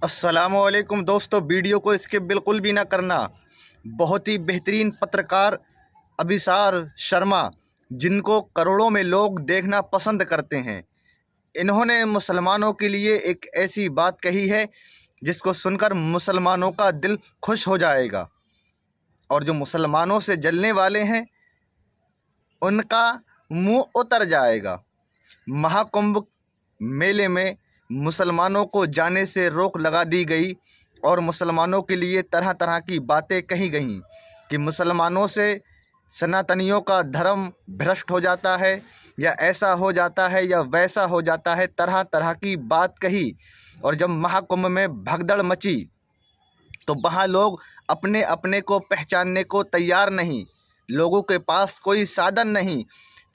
अस्सलामुअलैकुम दोस्तों, वीडियो को स्किप बिल्कुल भी ना करना। बहुत ही बेहतरीन पत्रकार अभिसार शर्मा, जिनको करोड़ों में लोग देखना पसंद करते हैं, इन्होंने मुसलमानों के लिए एक ऐसी बात कही है जिसको सुनकर मुसलमानों का दिल खुश हो जाएगा। और जो मुसलमानों से जलने वाले हैं उनका मुंह उतर जाएगा। महाकुंभ मेले में मुसलमानों को जाने से रोक लगा दी गई और मुसलमानों के लिए तरह तरह की बातें कही गईं कि मुसलमानों से सनातनियों का धर्म भ्रष्ट हो जाता है, या ऐसा हो जाता है, या वैसा हो जाता है। तरह तरह की बात कही। और जब महाकुंभ में भगदड़ मची तो वहाँ लोग अपने अपने को पहचानने को तैयार नहीं, लोगों के पास कोई साधन नहीं।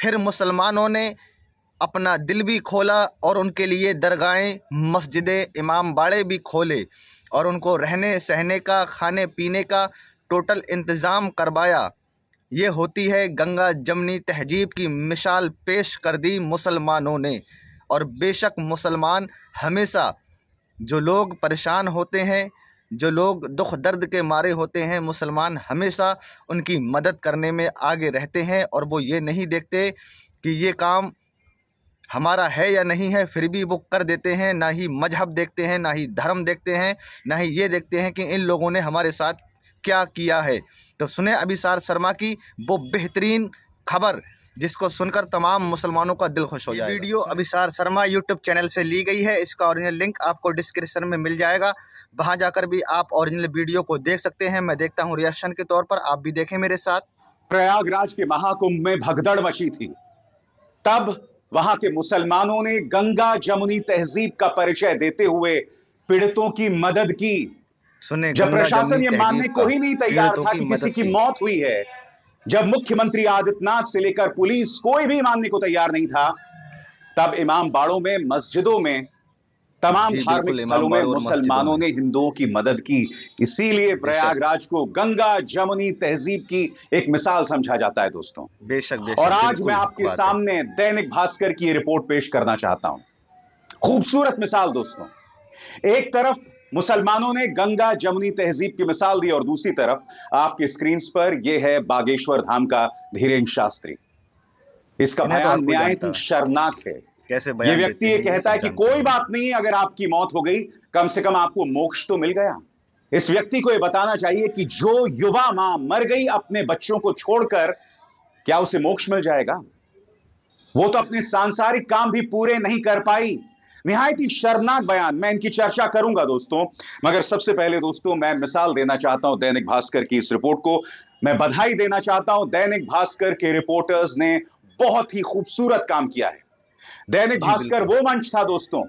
फिर मुसलमानों ने अपना दिल भी खोला और उनके लिए दरगाहें, मस्जिदें, इमाम बाड़े भी खोले और उनको रहने सहने का, खाने पीने का टोटल इंतज़ाम करवाया। ये होती है गंगा जमनी तहजीब की मिसाल पेश कर दी मुसलमानों ने। और बेशक मुसलमान हमेशा, जो लोग परेशान होते हैं, जो लोग दुख दर्द के मारे होते हैं, मुसलमान हमेशा उनकी मदद करने में आगे रहते हैं। और वो ये नहीं देखते कि ये काम हमारा है या नहीं है, फिर भी वो कर देते हैं। ना ही मजहब देखते हैं, ना ही धर्म देखते हैं, ना ही ये देखते हैं कि इन लोगों ने हमारे साथ क्या किया है। तो सुने अभिसार शर्मा की वो बेहतरीन खबर, जिसको सुनकर तमाम मुसलमानों का दिल खुश हो जाएगा। वीडियो अभिसार शर्मा यूट्यूब चैनल से ली गई है। इसका ओरिजिनल लिंक आपको डिस्क्रिप्शन में मिल जाएगा, वहाँ जाकर भी आप ओरिजिनल वीडियो को देख सकते हैं। मैं देखता हूँ रिएक्शन के तौर पर, आप भी देखें मेरे साथ। प्रयागराज के महाकुंभ में भगदड़ मची थी, तब वहां के मुसलमानों ने गंगा जमुनी तहजीब का परिचय देते हुए पीड़ितों की मदद की। सुने, जब गंगा प्रशासन जमुनी ये तहजीब मानने को ही नहीं तैयार पीड़ितों था की कि किसी मदद की मौत हुई है, जब मुख्यमंत्री आदित्यनाथ से लेकर पुलिस कोई भी मानने को तैयार नहीं था, तब इमाम बाड़ों में, मस्जिदों में, तमाम जी धार्मिक बिल्कुल, इमाम स्थलों में बाड़ों और मस्जिदों मुसलमानों में। ने हिंदुओं की मदद की। इसीलिए बेशक प्रयागराज को गंगा जमुनी तहजीब की एक मिसाल समझा जाता है दोस्तों। बेशक और बेशक, आज मैं बिल्कुल हक आपके बात है। सामने दैनिक भास्कर की रिपोर्ट पेश करना चाहता हूं। खूबसूरत मिसाल दोस्तों। एक तरफ मुसलमानों ने गंगा जमुनी तहजीब की मिसाल दी और दूसरी तरफ आपकी स्क्रीन पर यह है बागेश्वर धाम का धीरेन्द्र शास्त्री। इसका इन्हें तो हर बयान कोई निहायत जानता ही है, शर्मनाक है। कैसे यह बयान व्यक्ति देते ये हैं, ये कहता है सब कि जानते कोई हैं। बात नहीं, अगर आपकी मौत हो गई कम से कम आपको मोक्ष तो मिल गया। इस व्यक्ति को यह बताना चाहिए कि जो युवा मां मर गई अपने बच्चों को छोड़कर, क्या उसे मोक्ष मिल जाएगा? वो तो अपने सांसारिक काम भी पूरे नहीं कर पाई। निहायत ही शर्मनाक बयान। मैं इनकी चर्चा करूंगा दोस्तों, मगर सबसे पहले दोस्तों मैं मिसाल देना चाहता हूं दैनिक भास्कर की इस रिपोर्ट को। मैं बधाई देना चाहता हूं, दैनिक भास्कर के रिपोर्टर्स ने बहुत ही खूबसूरत काम किया है। दैनिक जी भास्कर बिल्कुल, वो मंच था दोस्तों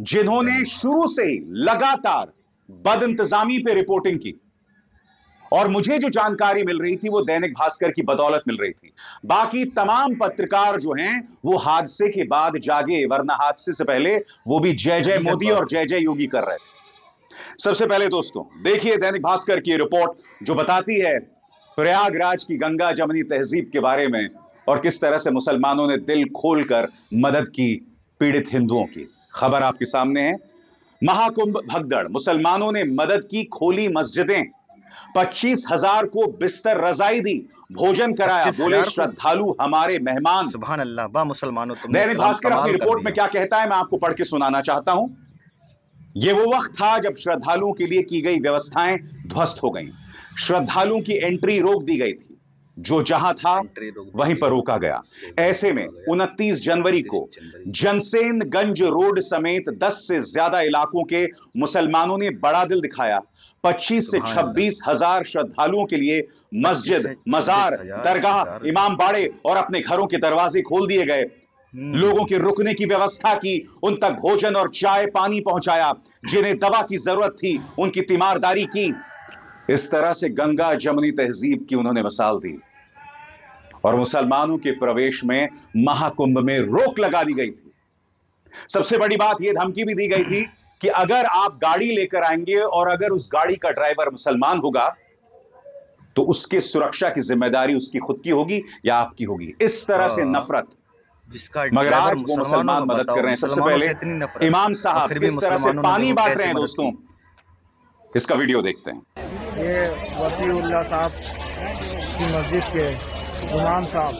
जिन्होंने दैनिक शुरू भास्कर। से ही लगातार बदइंतजामी पे रिपोर्टिंग की, और मुझे जो जानकारी मिल रही थी वो दैनिक भास्कर की बदौलत मिल रही थी। बाकी तमाम पत्रकार जो हैं वो हादसे के बाद जागे, वरना हादसे से पहले वो भी जय जय हकीकत मोदी बात और है। जय जय योगी कर रहे थे। सबसे पहले दोस्तों देखिए दैनिक भास्कर की रिपोर्ट जो बताती है प्रयागराज की गंगा जमनी तहजीब के बारे में, और किस तरह से मुसलमानों ने दिल खोलकर मदद की पीड़ित हिंदुओं की। खबर आपके सामने है। महाकुंभ भगदड़, मुसलमानों ने मदद की, खोली मस्जिदें, 25,000 को बिस्तर रजाई दी, भोजन कराया, बोले 25,000 को। श्रद्धालु हमारे मेहमान। सुभान अल्लाह, वाह मुसलमानों, तुमने दैनिक कलम भास्कर अपनी कमाल कर रिपोर्ट में दिया। क्या कहता है मैं आपको पढ़ के सुनाना चाहता हूं। यह वो वक्त था जब श्रद्धालुओं के लिए की गई व्यवस्थाएं ध्वस्त हो गईं। श्रद्धालुओं की एंट्री रोक दी गई थी, जो जहां था एंट्री रोक दी वहीं गई पर थी, रोका गया। जिससे ऐसे में रोका गया। 29 जनवरी 29 को जनवरी को जनसेनगंज रोड समेत 10 से ज्यादा इलाकों के मुसलमानों ने बड़ा दिल दिखाया। 25 से सुभान अल्लाह, 26 हजार श्रद्धालुओं के लिए 25 मस्जिद, से मजार, 26,000 दरगाह, श्रद्धालु। इमाम बाड़े और अपने घरों के दरवाजे खोल दिए गए। लोगों के रुकने की व्यवस्था की, उन तक भोजन और चाय पानी पहुंचाया, जिन्हें दवा की जरूरत थी उनकी तीमारदारी की। इस तरह से गंगा जमनी तहजीब की उन्होंने मिसाल दी और मुसलमानों के प्रवेश में महाकुंभ में रोक लगा दी गई थी। सबसे बड़ी बात यह धमकी भी दी गई थी कि अगर आप गाड़ी लेकर आएंगे और अगर उस गाड़ी का ड्राइवर मुसलमान होगा तो उसके सुरक्षा की जिम्मेदारी उसकी खुद की होगी या आपकी होगी। इस तरह से हाँ, नफरत। जिसका मगर ड्राइवर आज वो मुसलमान हो, मुसलमान मैं मदद कर बताओ, रहे हैं। सबसे मुसलमानों पहले से इतनी नफरत, इमाम और साहब फिर भी किस तरह से मुसलमानों ने पानी देखो बांट रहे कैसे हैं मदद दोस्तों। की। इसका वीडियो देखते हैं। ये वसीउल्लाह साहब की मस्जिद के इमाम साहब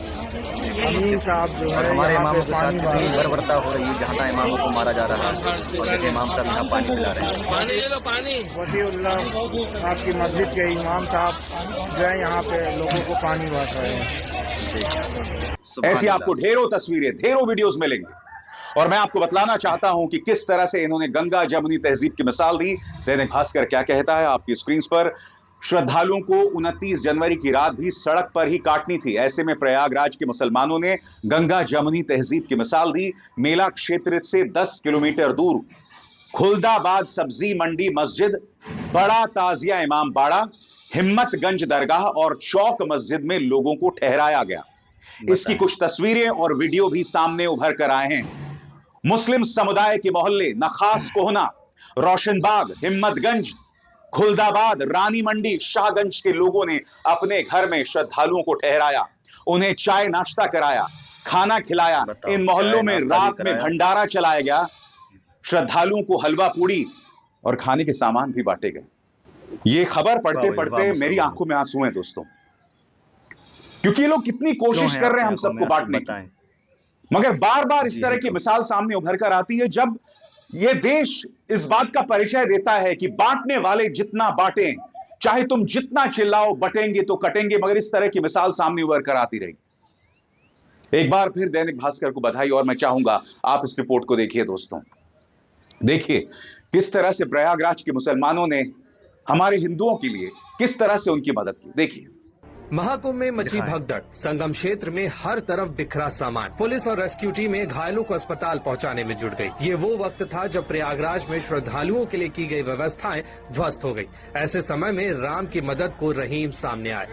अमीन साहब जो है हमारे यहाँ इमामों पे के साथ पानी कितनी भर बर्बरता हो रही है, जहाँ तहाँ इमामों को मारा जा रहा है और देखिए इमाम साहब यहाँ पानी पिला रहे हैं। पानी ले लो पानी। वसीउल्लाह साहब की मस्जिद के इमाम साहब जो है यहाँ पे लोगों को पानी बांट रहे हैं। ऐसी आपको ढेरों तस्वीरें, ढेरों वीडियोस मिलेंगे और मैं आपको बतलाना चाहता हूं कि किस तरह से इन्होंने गंगा जमुनी तहजीब की मिसाल दी। दैनिक भास्कर क्या कहता है आपकी स्क्रीन पर। श्रद्धालुओं को 29 जनवरी की रात भी सड़क पर ही काटनी थी। ऐसे में प्रयागराज के मुसलमानों ने गंगा जमुनी तहजीब की मिसाल दी। मेला क्षेत्र से 10 किलोमीटर दूर खुलदाबाद सब्जी मंडी मस्जिद, बड़ा ताजिया इमाम बाड़ा, हिम्मतगंज दरगाह और चौक मस्जिद में लोगों को ठहराया गया। इसकी कुछ तस्वीरें और वीडियो भी सामने उभर कर आए हैं। मुस्लिम समुदाय के मोहल्ले नखास कोहना, रोशनबाग, हिम्मतगंज, खुलदाबाद, रानी मंडी, शाहगंज के लोगों ने अपने घर में श्रद्धालुओं को ठहराया, उन्हें चाय नाश्ता कराया, खाना खिलाया। इन मोहल्लों में रात में भंडारा चलाया गया। श्रद्धालुओं को हलवा पूड़ी और खाने के सामान भी बांटे गए। ये खबर पढ़ते पढ़ते मेरी आंखों में आंसू हैं दोस्तों, क्योंकि ये लोग कितनी कोशिश कर रहे हैं हम सबको बांटने की, मगर बार बार इस तरह की मिसाल सामने उभर कर आती है जब यह देश इस बात का परिचय देता है कि बांटने वाले जितना बांटें, चाहे तुम जितना चिल्लाओ, बटेंगे तो कटेंगे, मगर इस तरह की मिसाल सामने उभर कर आती रही। एक बार फिर दैनिक भास्कर को बधाई और मैं चाहूंगा आप इस रिपोर्ट को देखिए दोस्तों। देखिए किस तरह से प्रयागराज के मुसलमानों ने हमारे हिंदुओं के लिए किस तरह से उनकी मदद की। देखिए महाकुंभ में मची भगदड़, संगम क्षेत्र में हर तरफ बिखरा सामान। पुलिस और रेस्क्यू टीमें घायलों को अस्पताल पहुंचाने में जुट गई। ये वो वक्त था जब प्रयागराज में श्रद्धालुओं के लिए की गई व्यवस्थाएं ध्वस्त हो गई। ऐसे समय में राम की मदद को रहीम सामने आए।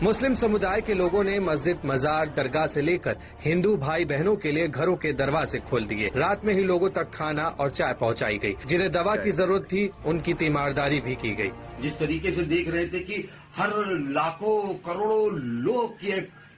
मुस्लिम समुदाय के लोगों ने मस्जिद, मजार, दरगाह से लेकर हिंदू भाई बहनों के लिए घरों के दरवाजे खोल दिए। रात में ही लोगों तक खाना और चाय पहुंचाई गई। जिन्हें दवा की जरूरत थी उनकी तीमारदारी भी की गई। जिस तरीके से देख रहे थे कि हर लाखों करोड़ों लोग की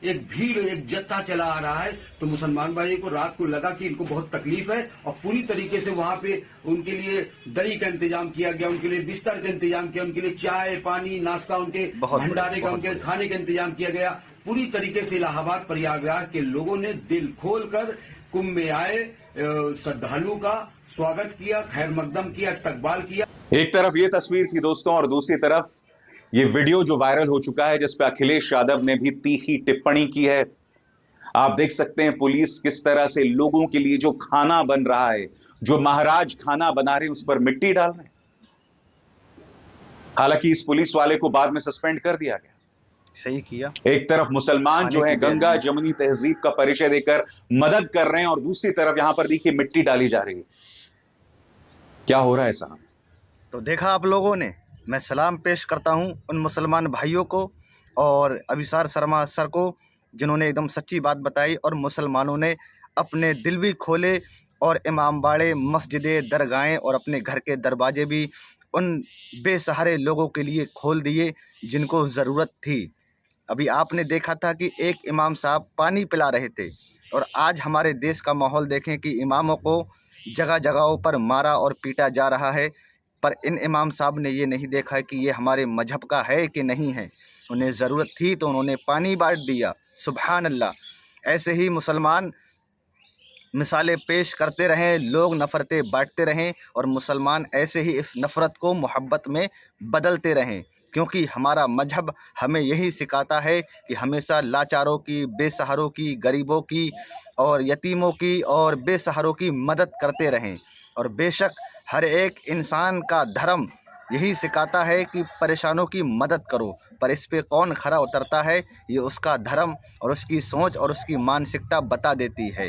एक भीड़, एक जत्था चला आ रहा है, तो मुसलमान भाइयों को रात को लगा कि इनको बहुत तकलीफ है और पूरी तरीके से वहां पे उनके लिए दरी का इंतजाम किया गया, उनके लिए बिस्तर का इंतजाम किया, उनके लिए चाय पानी नाश्ता, उनके भंडारे का, उनके खाने का इंतजाम किया गया। पूरी तरीके से इलाहाबाद प्रयागराज के लोगों ने दिल खोलकर कुंभ में आए श्रद्धालुओं का स्वागत किया, खैर मकदम किया, इस्तकबाल किया। एक तरफ ये तस्वीर थी दोस्तों और दूसरी तरफ ये वीडियो जो वायरल हो चुका है, जिसपे अखिलेश यादव ने भी तीखी टिप्पणी की है। आप देख सकते हैं पुलिस किस तरह से लोगों के लिए जो खाना बन रहा है, जो महाराज खाना बना रहे हैं, उस पर मिट्टी डाल रहे हैं। हालांकि इस पुलिस वाले को बाद में सस्पेंड कर दिया गया। सही किया। एक तरफ मुसलमान जो है गंगा जमुनी तहजीब का परिचय देकर मदद कर रहे हैं और दूसरी तरफ यहां पर देखिए मिट्टी डाली जा रही है। क्या हो रहा है साहब? तो देखा आप लोगों ने, मैं सलाम पेश करता हूं उन मुसलमान भाइयों को और अभिसार शर्मा सर को, जिन्होंने एकदम सच्ची बात बताई और मुसलमानों ने अपने दिल भी खोले और इमाम बाड़े, मस्जिदें, दरगाहें और अपने घर के दरवाजे भी उन बेसहारे लोगों के लिए खोल दिए जिनको ज़रूरत थी। अभी आपने देखा था कि एक इमाम साहब पानी पिला रहे थे और आज हमारे देश का माहौल देखें कि इमामों को जगह जगहों पर मारा और पीटा जा रहा है, पर इन इमाम साहब ने ये नहीं देखा कि ये हमारे मजहब का है कि नहीं है। उन्हें ज़रूरत थी तो उन्होंने पानी बांट दिया। सुभान अल्लाह। ऐसे ही मुसलमान मिसालें पेश करते रहें, लोग नफ़रतें बांटते रहें और मुसलमान ऐसे ही इस नफ़रत को मोहब्बत में बदलते रहें, क्योंकि हमारा मजहब हमें यही सिखाता है कि हमेशा लाचारों की, बेसहारों की, गरीबों की और यतीमों की और बेसहारों की मदद करते रहें। और बेशक हर एक इंसान का धर्म यही सिखाता है कि परेशानों की मदद करो, पर इस पे कौन खरा उतरता है ये उसका धर्म और उसकी सोच और उसकी मानसिकता बता देती है।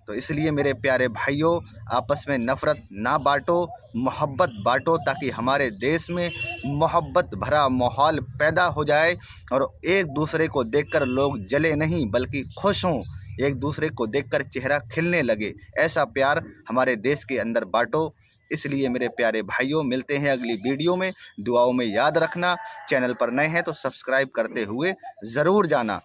तो इसलिए मेरे प्यारे भाइयों, आपस में नफ़रत ना बांटो, मोहब्बत बांटो, ताकि हमारे देश में मोहब्बत भरा माहौल पैदा हो जाए और एक दूसरे को देखकर लोग जले नहीं बल्कि खुश हों, एक दूसरे को देखकर चेहरा खिलने लगे। ऐसा प्यार हमारे देश के अंदर बांटो। इसलिए मेरे प्यारे भाइयों, मिलते हैं अगली वीडियो में। दुआओं में याद रखना, चैनल पर नए हैं तो सब्सक्राइब करते हुए ज़रूर जाना।